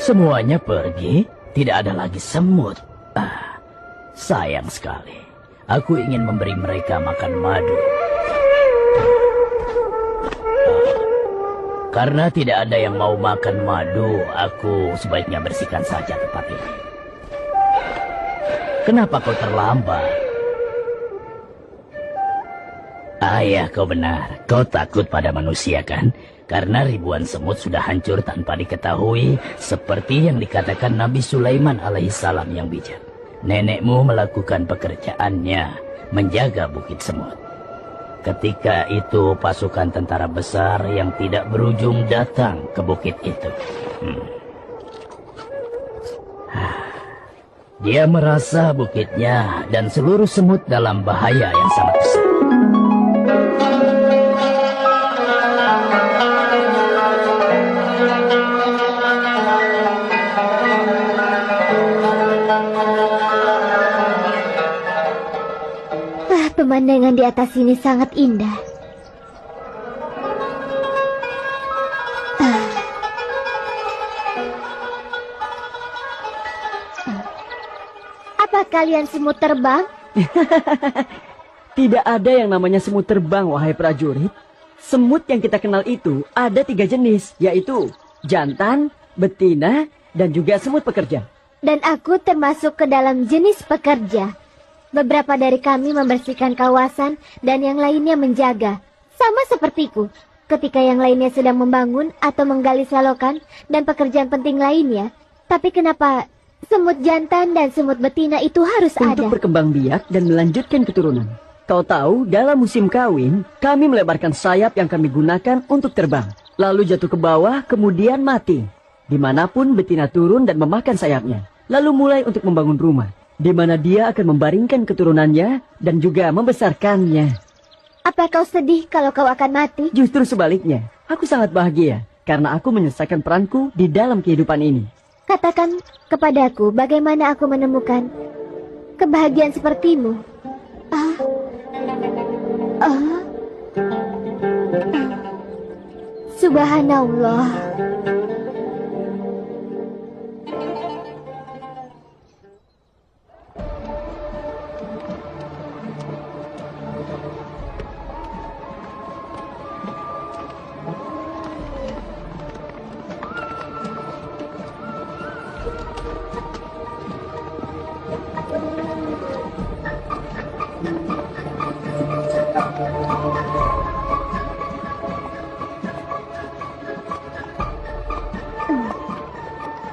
Semuanya pergi, tidak ada lagi semut. Sayang sekali. Aku ingin memberi mereka makan madu. Karena tidak ada yang mau makan madu, aku sebaiknya bersihkan saja tempat ini. Kenapa kau terlambat? Ayah, kau benar. Kau takut pada manusia, kan? Karena ribuan semut sudah hancur tanpa diketahui, seperti yang dikatakan Nabi Sulaiman alaihissalam yang bijak. Nenekmu melakukan pekerjaannya, menjaga bukit semut. Ketika itu pasukan tentara besar yang tidak berujung datang ke bukit itu. Dia merasa bukitnya dan seluruh semut dalam bahaya yang sangat besar. Pemandangan di atas sini sangat indah. Apa kalian semut terbang? Tidak ada yang namanya semut terbang, wahai prajurit. Semut yang kita kenal itu ada 3 jenis, yaitu jantan, betina, dan juga semut pekerja. Dan aku termasuk ke dalam jenis pekerja. Beberapa dari kami membersihkan kawasan dan yang lainnya menjaga. Sama sepertiku, ketika yang lainnya sedang membangun atau menggali selokan dan pekerjaan penting lainnya. Tapi kenapa semut jantan dan semut betina itu harus ada? Untuk berkembang biak dan melanjutkan keturunan. Kau tahu, dalam musim kawin, kami melebarkan sayap yang kami gunakan untuk terbang. Lalu jatuh ke bawah, kemudian mati. Dimanapun betina turun dan memakan sayapnya. Lalu mulai untuk membangun rumah, di mana dia akan membaringkan keturunannya dan juga membesarkannya. Apa kau sedih kalau kau akan mati? Justru sebaliknya, aku sangat bahagia karena aku menyelesaikan peranku di dalam kehidupan ini. Katakan kepadaku bagaimana aku menemukan kebahagiaan sepertimu. Subhanallah.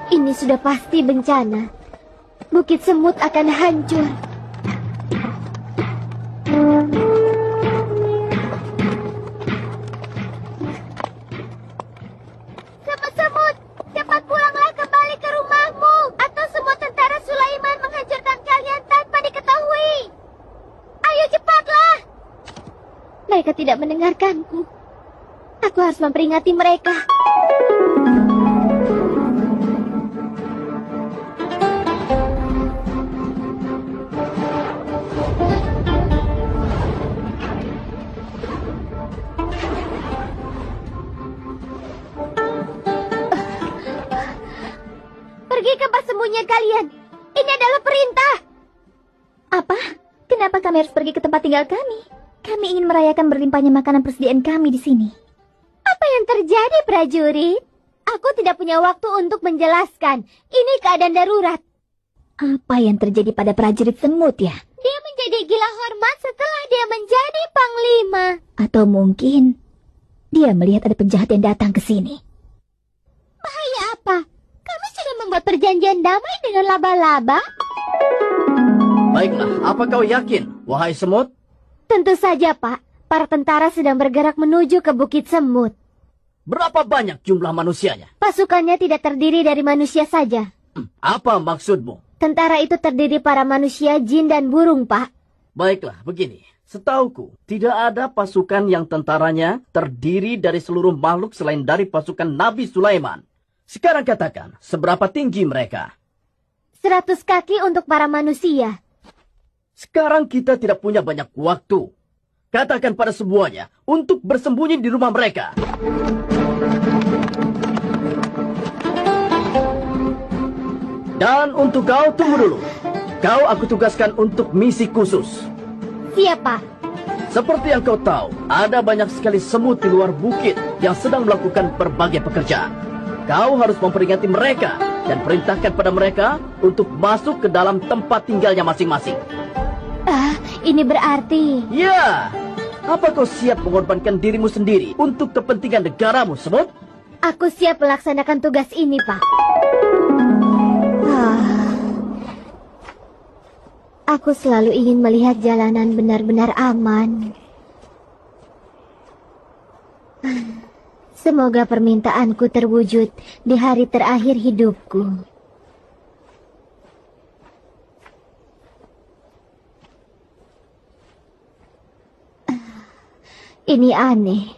Ini sudah pasti bencana. Bukit semut akan hancur. Semut-semut, cepat pulanglah kembali ke rumahmu, atau semua tentara Sulaiman menghancurkan kalian tanpa diketahui. Ayo cepatlah. Mereka tidak mendengarkanku. Aku harus memperingati mereka. Pergi ke persembunyian kalian. Ini adalah perintah. Apa? Kenapa kami harus pergi ke tempat tinggal kami? Kami ingin merayakan berlimpahnya makanan persediaan kami di sini. Apa yang terjadi, prajurit? Aku tidak punya waktu untuk menjelaskan. Ini keadaan darurat. Apa yang terjadi pada prajurit semut ya? Dia menjadi gila hormat setelah dia menjadi panglima. Atau mungkin dia melihat ada penjahat yang datang ke sini. Bahaya apa? Kami sudah membuat perjanjian damai dengan laba-laba. Baiklah, apa kau yakin, wahai semut? Tentu saja, Pak. Para tentara sedang bergerak menuju ke Bukit Semut. Berapa banyak jumlah manusianya? Pasukannya tidak terdiri dari manusia saja. Apa maksudmu? Tentara itu terdiri para manusia, jin, dan burung, Pak. Baiklah, begini. Setauku, tidak ada pasukan yang tentaranya terdiri dari seluruh makhluk selain dari pasukan Nabi Sulaiman. Sekarang katakan, seberapa tinggi mereka? 100 kaki untuk para manusia. Sekarang kita tidak punya banyak waktu. Katakan pada semuanya untuk bersembunyi di rumah mereka. Dan untuk kau, tunggu dulu. Kau aku tugaskan untuk misi khusus. Siapa? Seperti yang kau tahu, ada banyak sekali semut di luar bukit yang sedang melakukan berbagai pekerjaan. Kau harus memperingati mereka dan perintahkan pada mereka untuk masuk ke dalam tempat tinggalnya masing-masing. Ini berarti... Ya, apa kau siap mengorbankan dirimu sendiri untuk kepentingan negaramu, semut? Aku siap melaksanakan tugas ini, Pak. Aku selalu ingin melihat jalanan benar-benar aman. Semoga permintaanku terwujud di hari terakhir hidupku. Ini aneh.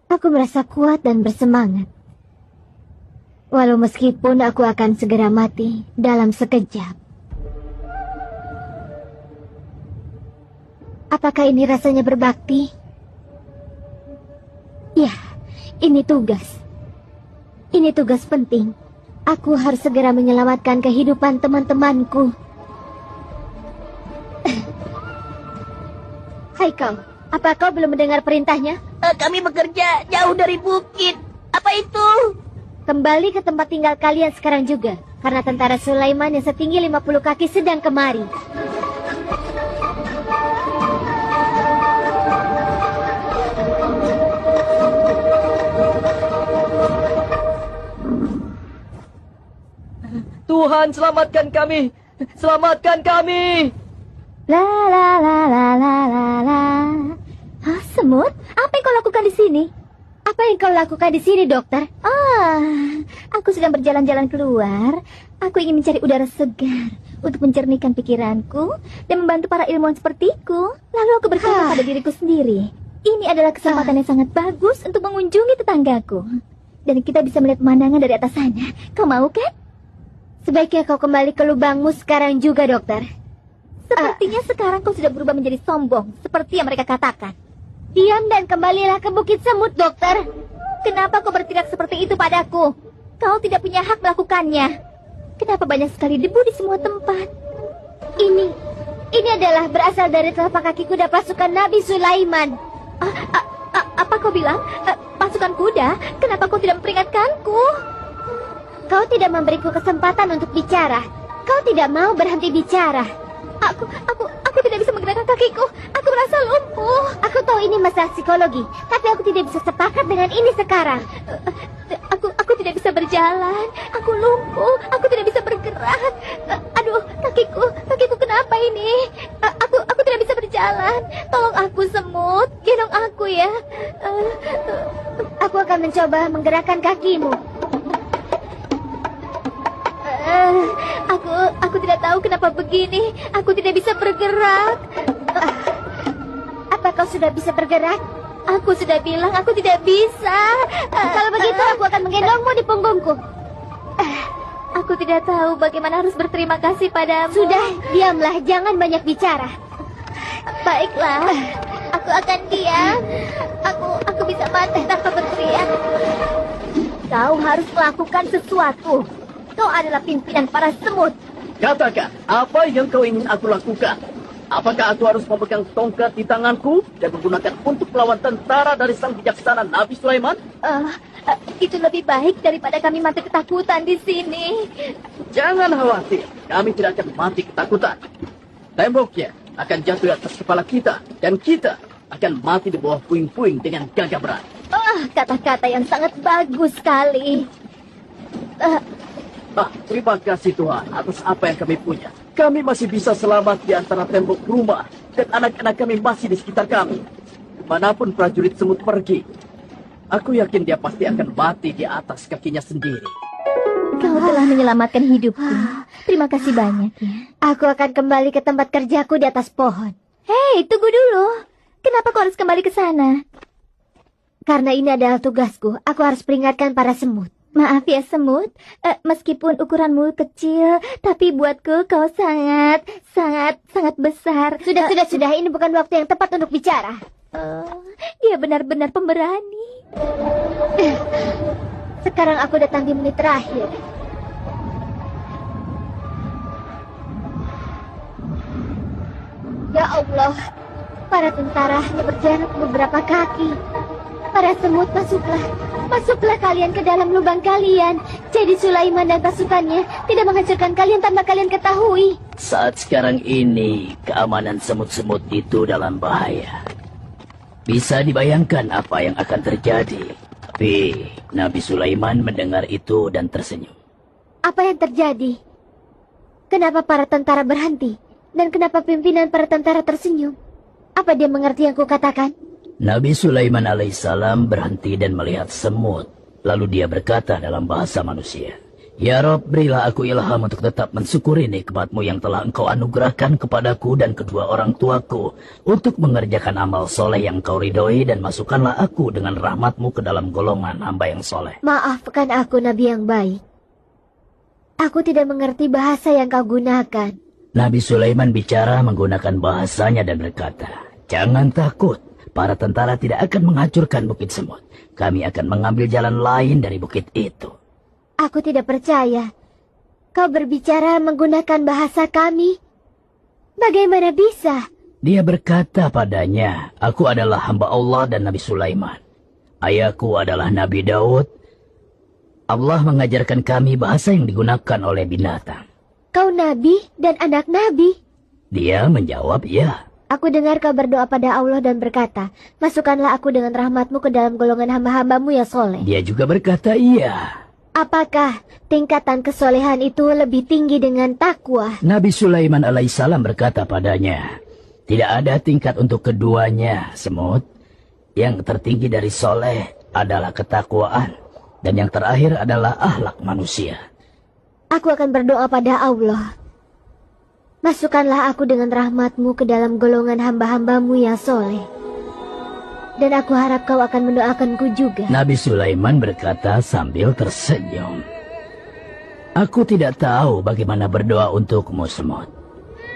Aku merasa kuat dan bersemangat. Walau meskipun aku akan segera mati dalam sekejap. Apakah ini rasanya berbakti? Ya, ini tugas. Ini tugas penting. Aku harus segera menyelamatkan kehidupan teman-temanku. Hai kau, apa kau belum mendengar perintahnya? Kami bekerja jauh dari bukit. Apa itu? Kembali ke tempat tinggal kalian sekarang juga. Karena tentara Sulaiman yang setinggi 50 kaki sedang kemari. Tuhan, selamatkan kami! Selamatkan kami! La la la la la la la. Hah, semut? Apa yang kau lakukan di sini? Apa yang kau lakukan di sini, dokter? Aku sedang berjalan-jalan keluar. Aku ingin mencari udara segar untuk mencernihkan pikiranku dan membantu para ilmuwan sepertiku. Lalu aku berkata pada diriku sendiri, ini adalah kesempatan yang sangat bagus untuk mengunjungi tetanggaku. Dan kita bisa melihat pemandangan dari atas sana. Kau mau kan? Sebaiknya kau kembali ke lubangmu sekarang juga, dokter. Sepertinya sekarang kau sudah berubah menjadi sombong, seperti yang mereka katakan. Diam dan kembalilah ke Bukit Semut, dokter. Kenapa kau bertindak seperti itu padaku? Kau tidak punya hak melakukannya. Kenapa banyak sekali debu di semua tempat? Ini adalah berasal dari telapak kaki kuda pasukan Nabi Sulaiman. Apa kau bilang? Pasukan kuda? Kenapa kau tidak memperingatkanku? Kau tidak memberiku kesempatan untuk bicara. Kau tidak mau berhenti bicara. Aku tidak bisa menggerakkan kakiku. Aku merasa lumpuh. Aku tahu ini masalah psikologi, tapi aku tidak bisa sepakat dengan ini sekarang. Aku tidak bisa berjalan. Aku lumpuh. Aku tidak bisa bergerak. Aduh, kakiku kenapa ini? Aku tidak bisa berjalan. Tolong aku, semut. Gendong aku ya. Aku akan mencoba menggerakkan kakimu. Aku tidak tahu kenapa begini. Aku tidak bisa bergerak. Apa kau sudah bisa bergerak? Aku sudah bilang aku tidak bisa. Kalau begitu aku akan menggendongmu di punggungku. Aku tidak tahu bagaimana harus berterima kasih padamu. Sudah, diamlah, jangan banyak bicara. Baiklah, aku akan diam. Aku bisa mati tanpa berteriak. Kau harus melakukan sesuatu. Kau adalah pimpinan para semut. Katakan, apa yang kau ingin aku lakukan? Apakah aku harus memegang tongkat di tanganku dan menggunakan untuk melawan tentara dari sang bijaksana Nabi Sulaiman? Itu lebih baik daripada kami mati ketakutan di sini. Jangan khawatir, kami tidak akan mati ketakutan. Temboknya akan jatuh di atas kepala kita, dan kita akan mati di bawah puing-puing dengan gagah berani. Kata-kata yang sangat bagus sekali. Terima kasih Tuhan atas apa yang kami punya. Kami masih bisa selamat di antara tembok rumah, dan anak-anak kami masih di sekitar kami. Dimanapun prajurit semut pergi, aku yakin dia pasti akan mati di atas kakinya sendiri. Kau telah menyelamatkan hidupku. Terima kasih banyak ya. Aku akan kembali ke tempat kerjaku di atas pohon. Hei, tunggu dulu. Kenapa kau harus kembali ke sana? Karena ini adalah tugasku. Aku harus peringatkan para semut. Maaf ya semut, meskipun ukuranmu kecil, tapi buatku kau sangat besar. Sudah. Ini bukan waktu yang tepat untuk bicara. Dia benar-benar pemberani. Sekarang aku datang di menit terakhir. Allah, para tentara hanya berjarak beberapa kaki. Para semut, masuklah kalian ke dalam lubang kalian. Jadi Sulaiman dan pasukannya tidak menghancurkan kalian tanpa kalian ketahui. Saat sekarang ini, keamanan semut-semut itu dalam bahaya. Bisa dibayangkan apa yang akan terjadi. Tapi Nabi Sulaiman mendengar itu dan tersenyum. Apa yang terjadi? Kenapa para tentara berhenti? Dan kenapa pimpinan para tentara tersenyum? Apa dia mengerti yang kukatakan? Nabi Sulaiman alaihissalam berhenti dan melihat semut. Lalu dia berkata dalam bahasa manusia, "Ya Rob, berilah aku ilham untuk tetap mensyukuri nikmat-Mu yang telah Engkau anugerahkan kepadaku dan kedua orang tuaku untuk mengerjakan amal soleh yang Kau ridhoi, dan masukkanlah aku dengan rahmat-Mu ke dalam golongan hamba yang soleh." Maafkan aku, Nabi yang baik. Aku tidak mengerti bahasa yang kau gunakan. Nabi Sulaiman bicara menggunakan bahasanya dan berkata, "Jangan takut. Para tentara tidak akan menghancurkan bukit semut. Kami akan mengambil jalan lain dari bukit itu." Aku tidak percaya. Kau berbicara menggunakan bahasa kami. Bagaimana bisa? Dia berkata padanya, "Aku adalah hamba Allah dan Nabi Sulaiman. Ayahku adalah Nabi Daud. Allah mengajarkan kami bahasa yang digunakan oleh binatang." Kau nabi dan anak nabi? Dia menjawab, "Ya." Aku dengar kau berdoa pada Allah dan berkata, "Masukkanlah aku dengan rahmat-Mu ke dalam golongan hamba-hamba-Mu ya soleh." Dia juga berkata, "Iya." Apakah tingkatan kesolehan itu lebih tinggi dengan takwa? Nabi Sulaiman alaihissalam berkata padanya, "Tidak ada tingkat untuk keduanya, semut. Yang tertinggi dari soleh adalah ketakwaan, dan yang terakhir adalah akhlak manusia." Aku akan berdoa pada Allah. Masukkanlah aku dengan rahmat-Mu ke dalam golongan hamba-hamba-Mu yang soleh. Dan aku harap kau akan mendoakanku juga. Nabi Sulaiman berkata sambil tersenyum, "Aku tidak tahu bagaimana berdoa untukmu, semut.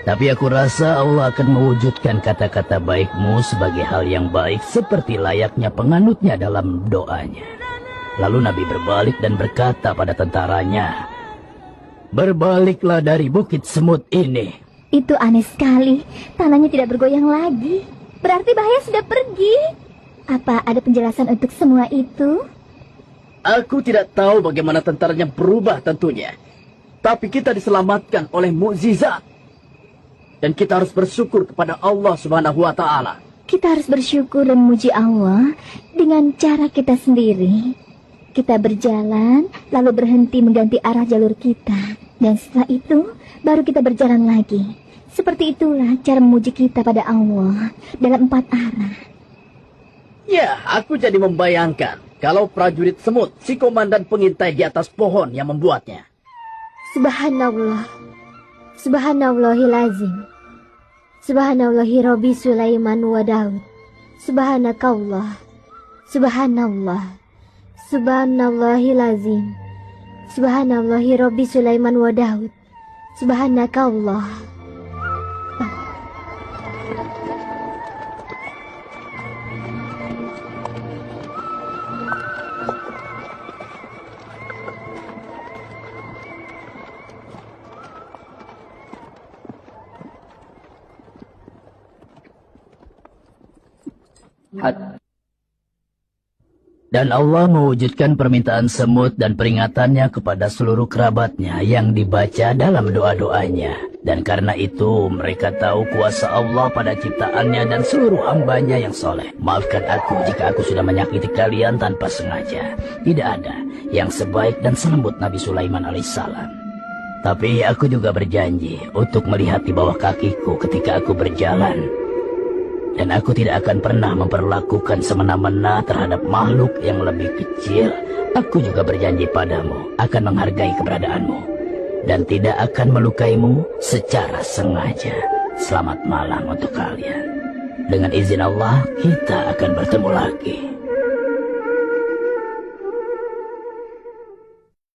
Tapi aku rasa Allah akan mewujudkan kata-kata baikmu sebagai hal yang baik seperti layaknya penganutnya dalam doanya." Lalu Nabi berbalik dan berkata pada tentaranya, "Berbaliklah dari bukit semut ini." Itu aneh sekali. Tanahnya tidak bergoyang lagi. Berarti bahaya sudah pergi. Apa ada penjelasan untuk semua itu? Aku tidak tahu bagaimana tentaranya berubah tentunya. Tapi kita diselamatkan oleh mukjizat. Dan kita harus bersyukur kepada Allah Subhanahu wa Ta'ala. Kita harus bersyukur dan memuji Allah dengan cara kita sendiri. Kita berjalan, lalu berhenti mengganti arah jalur kita. Dan setelah itu, baru kita berjalan lagi. Seperti itulah cara memuji kita pada Allah dalam 4 arah. Ya, aku jadi membayangkan kalau prajurit semut, si komandan pengintai di atas pohon yang membuatnya. Subhanallah. Subhanallahilazim. Subhanallahi Rabbi Sulaiman wa Daud. Subhanakallah. Subhanallah. Subhanallahilazim. Subhanallahi Rabbi Sulaiman wa Daud. Subhanakallah. Dan Allah mewujudkan permintaan semut dan peringatannya kepada seluruh kerabatnya yang dibaca dalam doa-doanya. Dan karena itu mereka tahu kuasa Allah pada ciptaannya dan seluruh hambanya yang soleh. Maafkan aku jika aku sudah menyakiti kalian tanpa sengaja. Tidak ada yang sebaik dan selembut Nabi Sulaiman alaihissalam. Tapi aku juga berjanji untuk melihat di bawah kakiku ketika aku berjalan. Dan aku tidak akan pernah memperlakukan semena-mena terhadap makhluk yang lebih kecil. Aku juga berjanji padamu akan menghargai keberadaanmu dan tidak akan melukaimu secara sengaja. Selamat malam untuk kalian. Dengan izin Allah, kita akan bertemu lagi.